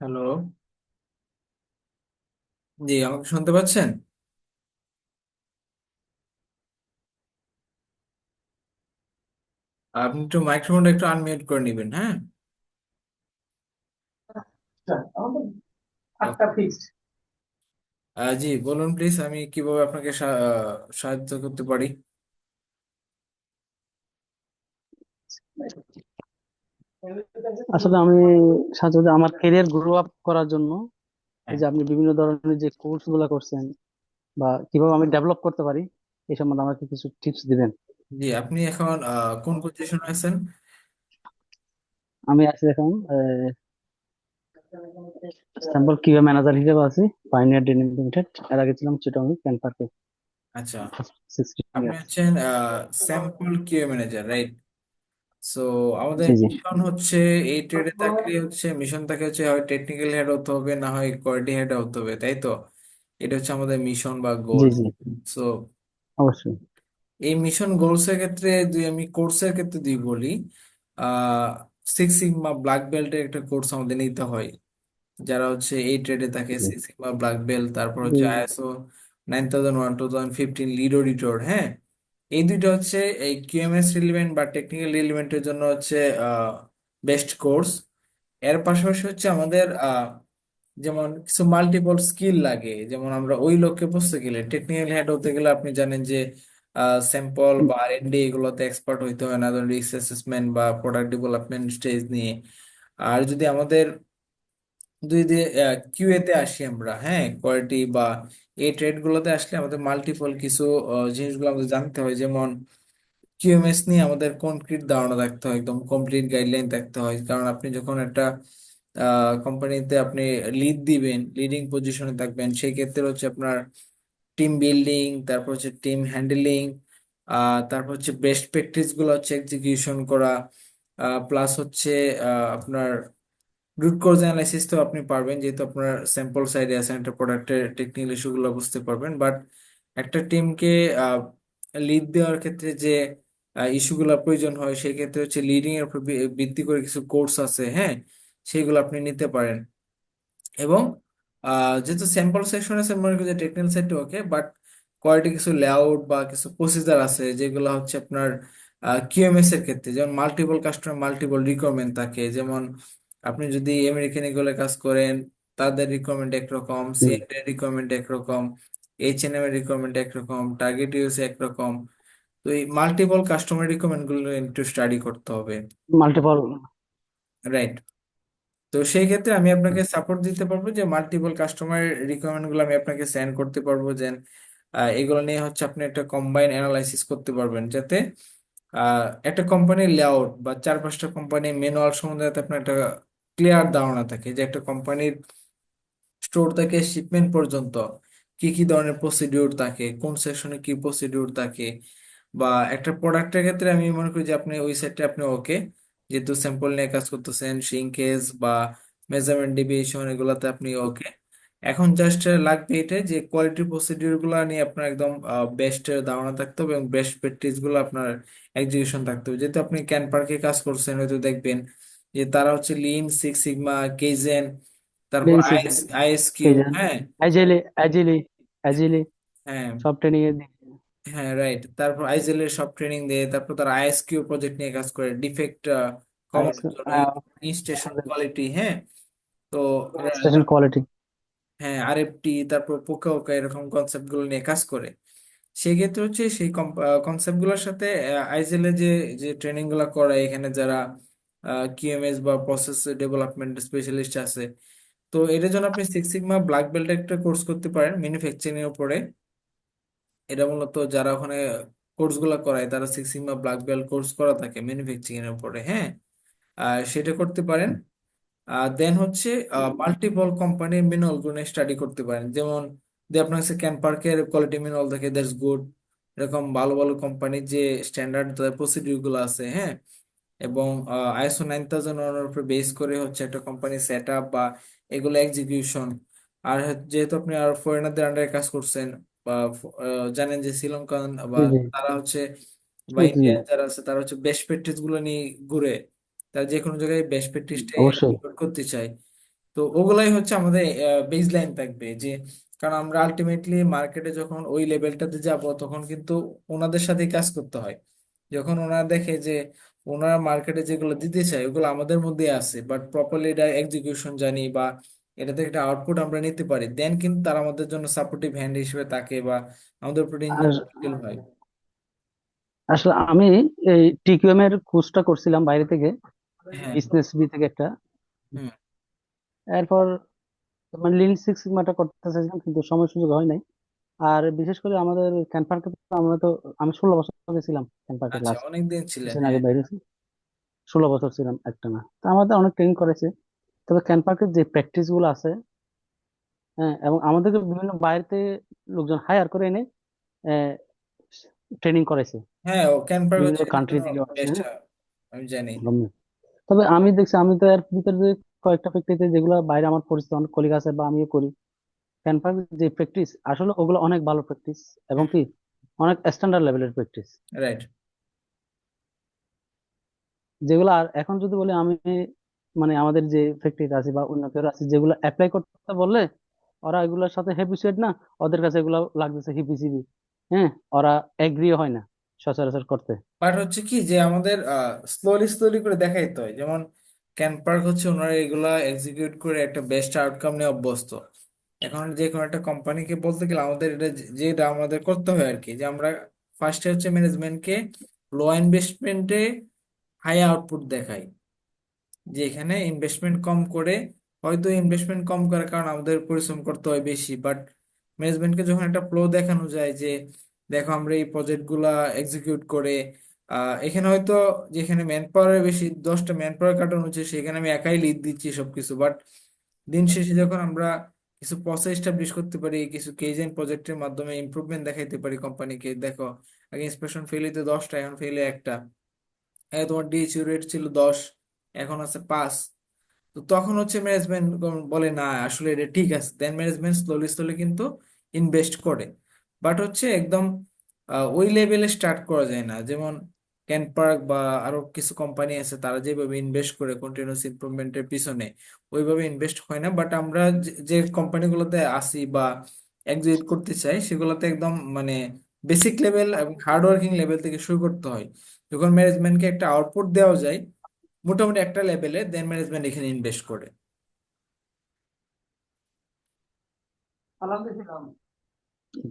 Hello. জি, আমাকে শুনতে পাচ্ছেন? আপনি একটু মাইক্রোফোনটা একটু আনমিউট করে নেবেন, হ্যাঁ? আচ্ছা, আমাদের আটটা ওকে। ফিক্সড। জি, বলুন প্লিজ, আমি কিভাবে আপনাকে সাহায্য করতে পারি? আসলে আমি সাথে আমার ক্যারিয়ার গ্রো আপ করার জন্য এই হ্যাঁ। যে আপনি বিভিন্ন ধরনের যে কোর্স গুলা করছেন বা কিভাবে আমি ডেভেলপ করতে পারি এই সম্বন্ধে আমাকে কিছু টিপস দিবেন। জি, আপনি এখন কোন পজিশনে আছেন? আমি আছি এখন স্যাম্পল কিউএ ম্যানেজার হিসেবে আছি পাইনিয়ার ডেনিম লিমিটেড। এর আগে ছিলাম চিটং ক্যান পার্কে আচ্ছা, 16 আপনি ইয়ার্স। হচ্ছেন sample Q manager, right? So আমাদের জি জি মিশন হচ্ছে, এই ট্রেডে থাকলে হচ্ছে মিশন থাকে হচ্ছে হয় টেকনিক্যাল হেড হতে হবে, না হয় কোয়ালিটি হেড হতে হবে, তাই তো? এটা হচ্ছে আমাদের মিশন বা জি গোল। জি সো অবশ্যই। এই মিশন গোলস এর ক্ষেত্রে আমি কোর্সের ক্ষেত্রে বলি। আহ সিক্স সিগমা ব্ল্যাক বেল্টের একটা কোর্স আমাদের নিতে হয়, যারা হচ্ছে এই ট্রেডে থাকে। জি সিক্স সিগমা ব্ল্যাক বেল্ট, তারপর জি হচ্ছে আইএসও 9001 2015 লিড অডিটর, হ্যাঁ। এই দুইটা হচ্ছে এই কিউএমএস রিলেভেন্ট বা টেকনিক্যাল রিলেভেন্টের জন্য হচ্ছে বেস্ট কোর্স। এর পাশাপাশি হচ্ছে আমাদের যেমন কিছু মাল্টিপল স্কিল লাগে, যেমন আমরা ওই লক্ষ্যে পৌঁছতে গেলে, টেকনিক্যাল হেড হতে গেলে আপনি জানেন যে স্যাম্পল বা আর&ডি এগুলোতে এক্সপার্ট হইতে হয় না, ধরুন রিস্ক অ্যাসেসমেন্ট বা প্রোডাক্ট ডেভেলপমেন্ট স্টেজ নিয়ে। আর যদি আমাদের যদি কিউএ তে আসি আমরা, হ্যাঁ, কোয়ালিটি বা এই ট্রেড গুলোতে আসলে আমাদের মাল্টিপল কিছু জিনিসগুলো আমাদের জানতে হয়। যেমন কিউএমএস নিয়ে আমাদের কনক্রিট ধারণা থাকতে হয়, একদম কমপ্লিট গাইডলাইন থাকতে হয়, কারণ আপনি যখন একটা কোম্পানিতে আপনি লিড দিবেন, লিডিং পজিশনে থাকবেন, সেই ক্ষেত্রে হচ্ছে আপনার টিম বিল্ডিং, তারপর হচ্ছে টিম হ্যান্ডেলিং, তারপর হচ্ছে বেস্ট প্র্যাকটিস গুলো হচ্ছে এক্সিকিউশন করা, প্লাস হচ্ছে আপনার রুট কজ অ্যানালাইসিস তো আপনি পারবেন, যেহেতু আপনার স্যাম্পল সাইডে আছেন, একটা প্রোডাক্টের টেকনিক্যাল ইস্যুগুলো বুঝতে পারবেন। বাট একটা টিমকে লিড দেওয়ার ক্ষেত্রে যে ইস্যুগুলো প্রয়োজন হয়, সেই ক্ষেত্রে হচ্ছে লিডিং এর উপর ভিত্তি করে কিছু কোর্স আছে, হ্যাঁ, সেগুলো আপনি নিতে পারেন। এবং যেহেতু স্যাম্পল সেকশন আছে, মনে করি যে টেকনিক্যাল সাইডটা ওকে, বাট কোয়ালিটি কিছু লেআউট বা কিছু প্রসিজার আছে যেগুলো হচ্ছে আপনার কিউএমএস এর ক্ষেত্রে, যেমন মাল্টিপল কাস্টমার মাল্টিপল রিকোয়ারমেন্ট থাকে। যেমন আপনি যদি আমেরিকান এগুলো কাজ করেন, তাদের রিকোয়ারমেন্ট একরকম, জি সিএনডি এর রিকোয়ারমেন্ট একরকম, এইচএনএম এর রিকোয়ারমেন্ট একরকম, টার্গেট ইউএস একরকম। তো এই মাল্টিপল কাস্টমার রিকোয়ারমেন্ট গুলো একটু স্টাডি করতে হবে, মাল্টিপল। রাইট? তো সেই ক্ষেত্রে আমি আপনাকে সাপোর্ট দিতে পারবো, যে মাল্টিপল কাস্টমার রিকোয়ারমেন্ট গুলো আমি আপনাকে সেন্ড করতে পারবো, যে এগুলো নিয়ে হচ্ছে আপনি একটা কম্বাইন অ্যানালাইসিস করতে পারবেন, যাতে একটা কোম্পানির লেআউট বা চার পাঁচটা কোম্পানির ম্যানুয়াল সম্বন্ধে যাতে আপনার একটা ক্লিয়ার ধারণা থাকে, যে একটা কোম্পানির স্টোর থেকে শিপমেন্ট পর্যন্ত কি কি ধরনের প্রসিডিউর থাকে, কোন সেকশনে কি প্রসিডিউর থাকে। বা একটা প্রোডাক্টের ক্ষেত্রে আমি মনে করি যে আপনি ওই সাইডটা আপনি ওকে, যেহেতু স্যাম্পল নিয়ে কাজ করতেছেন, শিঙ্কেজ বা মেজারমেন্ট ডেভিয়েশন এগুলাতে আপনি ওকে। এখন জাস্ট লাগবে এটা, যে কোয়ালিটি প্রসিডিউর গুলো নিয়ে আপনার একদম বেস্ট ধারণা থাকতে হবে, এবং বেস্ট প্র্যাকটিস গুলো আপনার এক্সিকিউশন থাকতে হবে। যেহেতু আপনি ক্যান পার্কে কাজ করছেন, হয়তো দেখবেন যে তারা হচ্ছে লিন, সিক্স সিগমা, কেইজেন, তারপর লেন্সি আইএসকিউ, কেজন হ্যাঁ। অ্যাজিলি অ্যাজিলি অ্যাজিলি হ্যাঁ, সব ট্রেনিং এর দিক। হ্যাঁ, রাইট। তারপর আইজেল এর সব ট্রেনিং দেয়, তারপর তারা আইএসকিউ প্রজেক্ট নিয়ে কাজ করে, ডিফেক্ট কমানোর জন্য, ইনস্টেশন কোয়ালিটি, হ্যাঁ। তো স্টেশন কোয়ালিটি। হ্যাঁ, আরএফটি, তারপর পোকা ওকা, এরকম কনসেপ্ট গুলো নিয়ে কাজ করে। সেক্ষেত্রে হচ্ছে সেই কনসেপ্ট গুলোর সাথে আইজেল এর যে যে ট্রেনিং গুলো করায় এখানে, যারা কিএমএস বা প্রসেস ডেভেলপমেন্ট স্পেশালিস্ট আছে, তো এটার জন্য আপনি সিক্স সিগমা ব্ল্যাক বেল্ট একটা কোর্স করতে পারেন ম্যানুফ্যাকচারিং এর উপরে। এটা মূলত যারা ওখানে কোর্স গুলা করায়, তারা six sigma black belt course করা থাকে ম্যানুফ্যাকচারিং এর উপরে, হ্যাঁ। সেটা করতে পারেন। দেন হচ্ছে মাল্টিপল কোম্পানির ম্যানুয়াল গুলো স্টাডি করতে পারেন। যেমন যে আপনার কাছে ক্যান পার্কের কোয়ালিটি ম্যানুয়াল থাকে, দ্যাটস গুড। এরকম ভালো ভালো কোম্পানির যে স্ট্যান্ডার্ড প্রসিডিউর গুলো আছে, হ্যাঁ, এবং আইএসও 9001 উপর বেস করে হচ্ছে একটা কোম্পানি সেট আপ বা এগুলো এক্সিকিউশন। আর যেহেতু আপনি আর ফরেনারদের আন্ডারে কাজ করছেন, বা জানেন যে শ্রীলঙ্কান বা জি জি তারা হচ্ছে, বা জি জি ইন্ডিয়ান যারা আছে, তারা হচ্ছে বেস্ট প্র্যাকটিস গুলো নিয়ে ঘুরে, তারা যে কোনো জায়গায় বেস্ট প্র্যাকটিসটা অবশ্যই। করতে চায়। তো ওগুলাই হচ্ছে আমাদের বেস লাইন থাকবে যে, কারণ আমরা আলটিমেটলি মার্কেটে যখন ওই লেভেলটাতে যাব তখন কিন্তু ওনাদের সাথে কাজ করতে হয়। যখন ওনারা দেখে যে ওনারা মার্কেটে যেগুলো দিতে চায় ওগুলো আমাদের মধ্যে আছে, বাট প্রপারলি এটা এক্সিকিউশন জানি বা এটা থেকে একটা আউটপুট আমরা নিতে পারি, দেন কিন্তু তারা আমাদের জন্য সাপোর্টিভ হ্যান্ড হিসেবে থাকে বা আমাদের উপর আর ইনকাম হয়। আসলে আমি এই টিকিউএম এর কোর্সটা করছিলাম বাইরে থেকে, হ্যাঁ। বিজনেস বি থেকে একটা। হুম। এরপর মানে লিন সিক্স সিগমাটা করতে চাইছিলাম, কিন্তু সময় সুযোগ হয় নাই। আর বিশেষ করে আমাদের ক্যান পার্কে তো আমরা তো, আমি 16 বছর গেছিলাম ক্যান পার্কে আচ্ছা, লাস্ট, অনেক দিন ছিলেন, কিছুদিন হ্যাঁ। আগে বাইরে 16 বছর ছিলাম একটা না, তো আমাদের অনেক ট্রেনিং করেছে। তবে ক্যান পার্কের যে প্র্যাকটিস গুলো আছে, হ্যাঁ, এবং আমাদেরকে বিভিন্ন বাইরে লোকজন হায়ার করে এনে ট্রেনিং করেছে, হ্যাঁ, ও ক্যাম্পার বিভিন্ন হচ্ছে এটার কান্ট্রি জন্য থেকে আসছে, বেস্ট। হ্যাঁ। আমি জানি। তবে আমি দেখছি, আমি তো এর ভিতরে যে কয়েকটা প্র্যাকটিস যেগুলো বাইরে আমার পরিচিত অনেক কলিগ আছে বা আমিও করি, ক্যানভার যে প্র্যাকটিস আসলে ওগুলো অনেক ভালো প্র্যাকটিস, এবং কি অনেক স্ট্যান্ডার্ড লেভেলের প্র্যাকটিস, রাইট। যেগুলো আর এখন যদি বলি আমি, মানে আমাদের যে প্র্যাকটিস আছে বা অন্য কেউ আছে যেগুলো অ্যাপ্লাই করতে বললে ওরা এগুলোর সাথে হ্যাপিসুয়েট না, ওদের কাছে এগুলো লাগতেছে হিবিজিবি, হ্যাঁ, ওরা এগ্রিও হয় না সচরাচর করতে। বাট হচ্ছে কি যে আমাদের স্লোলি স্লোলি করে দেখাইতে হয়, যেমন ক্যাম্পার্ক হচ্ছে ওনারা এগুলা এক্সিকিউট করে একটা বেস্ট আউটকাম নিয়ে অভ্যস্ত। এখন যে কোনো একটা কোম্পানিকে বলতে গেলে আমাদের এটা যেটা আমাদের করতে হয় আর কি, যে আমরা ফার্স্টে হচ্ছে ম্যানেজমেন্টকে লো ইনভেস্টমেন্টে হাই আউটপুট দেখাই, যে এখানে ইনভেস্টমেন্ট কম করে, হয়তো ইনভেস্টমেন্ট কম করার কারণ আমাদের পরিশ্রম করতে হয় বেশি, বাট ম্যানেজমেন্টকে যখন একটা ফ্লো দেখানো যায় যে দেখো আমরা এই প্রজেক্ট গুলা এক্সিকিউট করে এখানে হয়তো যেখানে ম্যান পাওয়ার বেশি 10টা ম্যান পাওয়ার কাটানো হচ্ছে সেখানে আমি একাই লিড দিচ্ছি সবকিছু, বাট দিন শেষে যখন আমরা কিছু প্রসেস এস্টাবলিশ করতে পারি, কিছু কেজেন প্রজেক্টের মাধ্যমে ইমপ্রুভমেন্ট দেখাইতে পারি কোম্পানিকে, দেখো আগে ইন্সপেকশন ফেল হইতে 10টা, এখন ফেলে একটা, তোমার ডিএইচইউ রেট ছিল 10, এখন আছে 5, তো তখন হচ্ছে ম্যানেজমেন্ট বলে না আসলে এটা ঠিক আছে, দেন ম্যানেজমেন্ট স্লোলি স্লোলি কিন্তু ইনভেস্ট করে। বাট হচ্ছে একদম ওই লেভেলে স্টার্ট করা যায় না, যেমন ক্যান পার্ক বা আরো কিছু কোম্পানি আছে তারা যেভাবে ইনভেস্ট করে কন্টিনিউয়াস ইমপ্রুভমেন্টের পিছনে, ওইভাবে ইনভেস্ট হয় না। বাট আমরা যে কোম্পানিগুলোতে আসি বা এক্সিট করতে চাই সেগুলোতে একদম মানে বেসিক লেভেল এবং হার্ড ওয়ার্কিং লেভেল থেকে শুরু করতে হয়। যখন ম্যানেজমেন্টকে একটা আউটপুট দেওয়া যায় মোটামুটি একটা লেভেলে, দেন ম্যানেজমেন্ট এখানে ইনভেস্ট করে।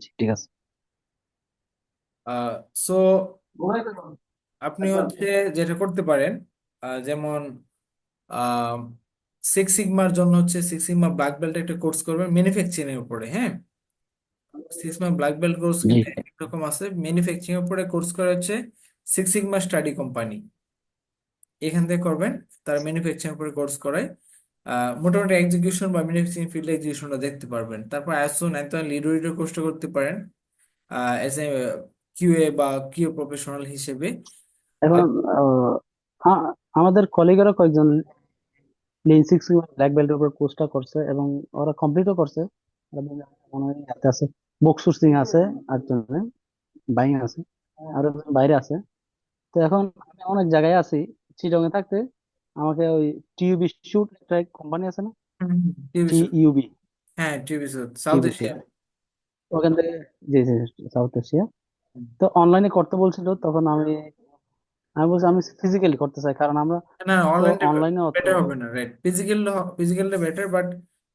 জি, ঠিক আছে। সো আপনি হচ্ছে যেটা করতে পারেন, যেমন সিক্স সিগমার জন্য হচ্ছে সিক্স সিগমা ব্ল্যাক বেল্ট একটা কোর্স করবেন ম্যানুফ্যাকচারিং এর উপরে, হ্যাঁ। Six sigma black belt course জি, কিন্তু একরকম আছে, ম্যানুফ্যাকচারিং এর উপরে কোর্স করা হচ্ছে সিক্স সিগমা স্টাডি কোম্পানি, এখান থেকে করবেন। তারা ম্যানুফ্যাকচারিং উপরে কোর্স করায়, মোটামুটি এক্সিকিউশন বা ম্যানুফ্যাকচারিং ফিল্ড এক্সিকিউশনটা দেখতে পারবেন। তারপর আইএসও 9001 লিড অডিটর কোর্সটা করতে পারেন এজ এ কিউএ বা কিউ প্রফেশনাল হিসেবে। এখন আহ, আমাদের কলিগেরও কয়েকজন লিন সিক্স ব্ল্যাক বেল্টের উপর কোর্সটা করছে, এবং ওরা কমপ্লিটও করছে। ওরা মনে হয় ইয়াতে আছে, বকসুর সিং আছে, একজন বাইং আছে, আর একজন বাইরে আছে। তো এখন আমি অনেক জায়গায় আছি চিটং এ থাকতে, আমাকে ওই টিইউবি শুট একটা কোম্পানি আছে না, টিভি শো। টিইউবি, হ্যাঁ, TV show south TUB Asia. Shoot, ওখান থেকে, জি জি, সাউথ এশিয়া। তো অনলাইনে করতে বলছিল, তখন আমি আমি বলছি আমি ফিজিক্যালি করতে চাই, কারণ আমরা না, তো অনলাইনটা অনলাইনে অত, বেটার হবে না, রাইট। ফিজিক্যালটা বেটার, বাট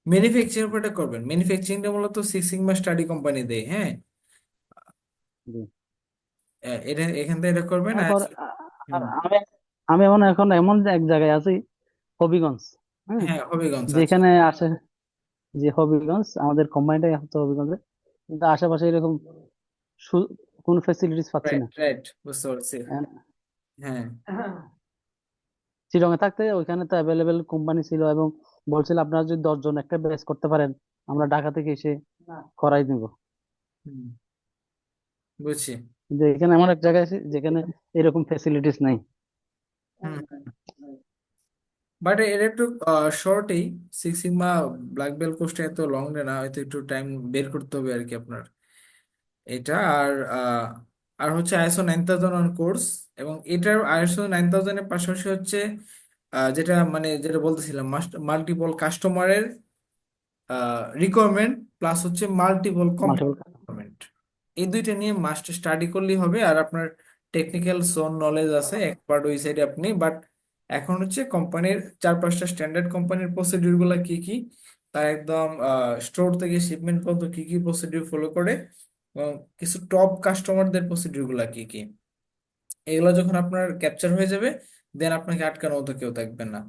ম্যানুফ্যাকচারিং উপরটা করবেন। ম্যানুফ্যাকচারিংটা মূলত সিক্স সিগমা স্টাডি কোম্পানি দেয়, হ্যাঁ। জি। এটা এখান থেকে এটা করবেন আর এরপর হুম। আমি আমি এখন এমন এক জায়গায় আছি, হবিগঞ্জ, হ্যাঁ, হ্যাঁ, হবিগঞ্জ, আচ্ছা। যেখানে আসে, যে হবিগঞ্জ আমাদের কোম্পানিটাই হচ্ছে হবিগঞ্জে, কিন্তু আশেপাশে এরকম সু- কোনো ফেসিলিটিস পাচ্ছি রাইট, না। রাইট, বুঝতে পারছি। হ্যাঁ। চিরঙে থাকতে ওইখানে তো অ্যাভেলেবেল কোম্পানি ছিল, এবং বলছিল আপনারা যদি 10 জন একটা ব্যাচ করতে পারেন, আমরা ঢাকা থেকে এসে করাই দিব। হুম, বুঝছি। কিন্তু এখানে এমন এক জায়গায় আছে যেখানে এরকম ফেসিলিটিস নাই। হুম। বাট এটা একটু শর্টই, সিক্স সিগমা ব্ল্যাক বেল্ট কোর্সটা এত লং না, হয়তো একটু টাইম বের করতে হবে আর কি আপনার। এটা আর হচ্ছে আইএসও 9001 কোর্স, এবং এটার আইএসও 9000 এর পাশাপাশি হচ্ছে যেটা বলতেছিলাম, মাল্টিপল কাস্টমারের রিকোয়ারমেন্ট প্লাস হচ্ছে মাল্টিপল মাল্টিপল। কোম্পানি, এই দুইটা নিয়ে মাস্ট স্টাডি করলেই হবে। আর আপনার টেকনিক্যাল সোন নলেজ আছে, এক্সপার্ট ওই সাইডে আপনি। বাট এখন হচ্ছে কোম্পানির 4-5টা স্ট্যান্ডার্ড কোম্পানির প্রসিডিউর গুলা কি কি, তার একদম স্টোর থেকে শিপমেন্ট পর্যন্ত কি কি প্রসিডিউর ফলো করে, এবং কিছু টপ কাস্টমারদের প্রসিডিউর গুলা কি কি, এগুলো যখন আপনার ক্যাপচার হয়ে যাবে, দেন আপনাকে আটকানোর মতো কেউ থাকবে না।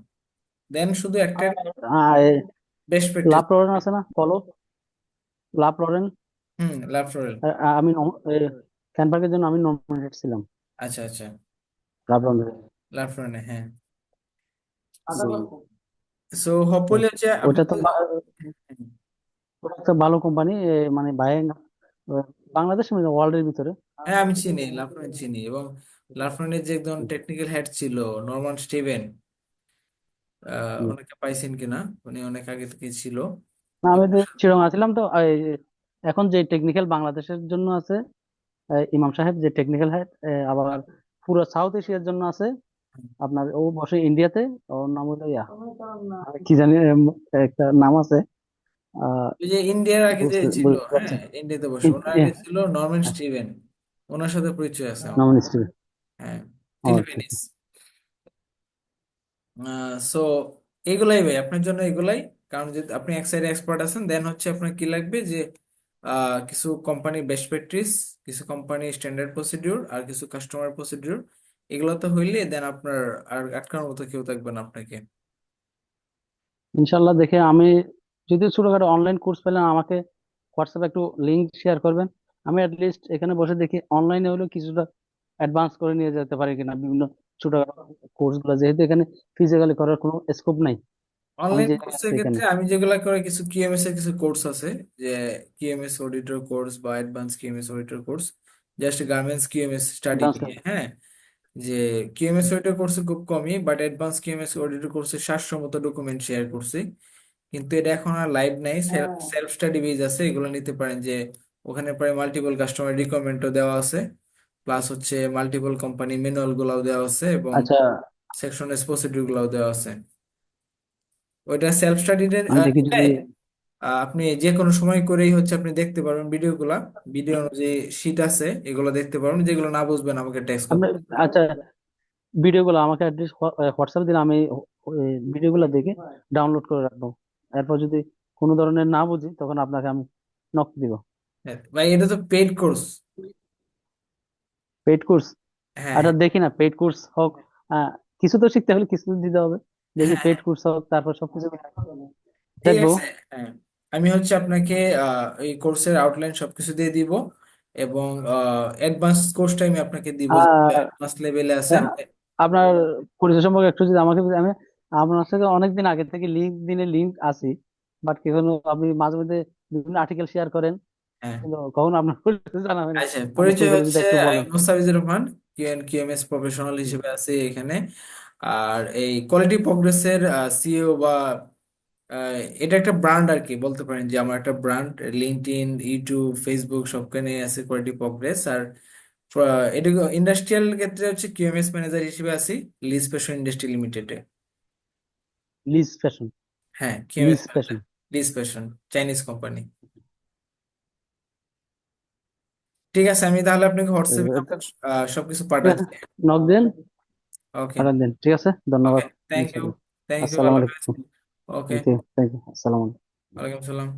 দেন শুধু একটাই, বেস্ট প্র্যাকটিস। লাভ লরেন আছে না, ফলো লাভ লরেন। হুম, ল্যাফটোরেল। আমি ক্যানভার্কের জন্য আমি নমিনেটেড ছিলাম আচ্ছা আচ্ছা, লাভ লরেন। ল্যাফটোরেনে, হ্যাঁ। সো হোপফুলি হচ্ছে ওটা আপনাকে। তো ওটা একটা ভালো কোম্পানি, মানে বাইরে বাংলাদেশ ওয়ার্ল্ডের ভিতরে। হ্যাঁ, আমি চিনি, লাফরন চিনি। এবং লাফরনের যে একজন টেকনিক্যাল হেড ছিল, নরমান স্টিভেন, হুম। ওনাকে পাইছেন কিনা, উনি অনেক আগে থেকে ছিল। না, আমি তো চিড়ঙ্গা ছিলাম তো এখন যে টেকনিক্যাল বাংলাদেশের জন্য আছে, ইমাম সাহেব যে টেকনিক্যাল হেড, আবার পুরো সাউথ এশিয়ার জন্য আছে আপনার, ও বসে ইন্ডিয়াতে। ওর নাম হলো কি জানি, একটা নাম আছে। আহ ওই যে ইন্ডিয়ার আগে যে বুঝতে ছিল, বুঝতে হ্যাঁ, পারছেন। ইন্ডিয়াতে বসে, ওনার আগে ছিল নরম্যান স্টিভেন। ওনার সাথে পরিচয় আছে আমার। নমন স্টিভ। হ্যাঁ, আচ্ছা। ফিলিপিনিস। সো এগুলাই ভাই আপনার জন্য, এগুলাই। কারণ যদি আপনি এক সাইডে এক্সপার্ট আছেন, দেন হচ্ছে আপনার কি লাগবে যে কিছু কোম্পানি বেস্ট প্র্যাকটিস, কিছু কোম্পানি স্ট্যান্ডার্ড প্রসিডিউর, আর কিছু কাস্টমার প্রসিডিউর। এগুলো তো হইলে দেন আপনার আর আটকানোর মতো কেউ থাকবে না আপনাকে। ইনশাল্লাহ, দেখে আমি যদি ছোটখাটো অনলাইন কোর্স পেলেন আমাকে হোয়াটসঅ্যাপে একটু লিংক শেয়ার করবেন। আমি লিস্ট এখানে বসে দেখি অনলাইনে হলেও কিছুটা অ্যাডভান্স করে নিয়ে যেতে পারি কিনা বিভিন্ন ছোটখাটো কোর্স গুলো, যেহেতু এখানে ফিজিক্যালি করার কোনো স্কোপ নাই। আমি অনলাইন যে কোর্সের আছি এখানে। ক্ষেত্রে আমি যেগুলা করে, কিছু কিএমএস এর কিছু কোর্স আছে, যে কিএমএস অডিটর কোর্স বা advance QMS auditor course, just garments QMS study advance. নিয়ে, হ্যাঁ। যে কিএমএস অডিটর কোর্সে খুব কমই, বাট অ্যাডভান্স কিএমএস অডিটর কোর্সে 700 মতো ডকুমেন্ট শেয়ার করছি। কিন্তু এটা এখন আর লাইভ নাই, সেলফ স্টাডি বেজ আছে, এগুলো নিতে পারেন। যে ওখানে প্রায় মাল্টিপল কাস্টমার রিকোয়ারমেন্টও দেওয়া আছে, প্লাস হচ্ছে মাল্টিপল কোম্পানি ম্যানুয়াল গুলাও দেওয়া আছে, এবং আচ্ছা, সেকশন প্রসিডিউর গুলাও দেওয়া আছে। ওইটা সেলফ স্টাডি আমি দেখি নিলে যদি। আপনি যে কোনো সময় করেই হচ্ছে আপনি দেখতে পারবেন ভিডিওগুলা, ভিডিও যে শিট আছে এগুলো দেখতে পারবেন, যেগুলো না বুঝবেন আমাকে টেক্সট আপনি, করতে। আচ্ছা, ভিডিওগুলো আমাকে অ্যাটলিস্ট হোয়াটসঅ্যাপে দিলে আমি ভিডিওগুলো দেখে ডাউনলোড করে রাখবো। এরপর যদি কোনো ধরনের না বুঝি তখন আপনাকে আমি নক দিব। হ্যাঁ, ভাই এটা তো পেইড কোর্স। Paid course. হ্যাঁ আর হ্যাঁ দেখি না, পেইড কোর্স হোক, কিছু তো শিখতে হলে কিছু তো দিতে হবে। দেখি হ্যাঁ পেইড হ্যাঁ, কোর্স হোক, তারপর সবকিছু ঠিক দেখবো। আছে। হ্যাঁ, আমি হচ্ছে আপনাকে এই কোর্সের আউটলাইন সবকিছু দিয়ে দিব, এবং অ্যাডভান্স কোর্সটা আমি আপনাকে দিব, আর অ্যাডভান্স লেভেলে আছেন। আপনার পরিচয় সম্পর্কে একটু যদি আমাকে, আমি আপনার সাথে অনেকদিন আগে থেকে লিঙ্ক আছি, বাট কখনো আপনি মাঝে মধ্যে বিভিন্ন আর্টিকেল শেয়ার করেন, হ্যাঁ, কিন্তু কখনো আপনার পরিচয় জানাবেন না। আচ্ছা, আপনি পরিচয় পরিচয় যদি হচ্ছে একটু আমি বলেন। মোস্তাফিজুর রহমান, কিউএমএস প্রফেশনাল হিসেবে আছি এখানে। আর এই কোয়ালিটি প্রগ্রেসের সিইও বা এটা একটা ব্র্যান্ড আর কি, বলতে পারেন যে আমার একটা ব্র্যান্ড। লিঙ্কডইন, ইউটিউব, ফেসবুক সবখানে আছে কোয়ালিটি প্রগ্রেস। আর এটা ইন্ডাস্ট্রিয়াল ক্ষেত্রে হচ্ছে কিউএমএস ম্যানেজার হিসেবে আছি লিজ ফ্যাশন ইন্ডাস্ট্রি লিমিটেডে। Liz fashion. হ্যাঁ, QMS Liz manager, fashion. Liz fashion, Chinese company. ঠিক আছে, আমি তাহলে আপনাকে হোয়াটসঅ্যাপে সবকিছু ঠিক আছে, পাঠাচ্ছি। নক দেন, ওকে। পাঠান দেন, ঠিক আছে, ওকে, ধন্যবাদ। Thank you. ইনশাল্লাহ। থ্যাংক ইউ, আসসালামু আল্লাহ হাফেজ। আলাইকুম। Okay, thank you, thank you, আসসালামু আলাইকুম। ওয়ালাইকুম সালাম।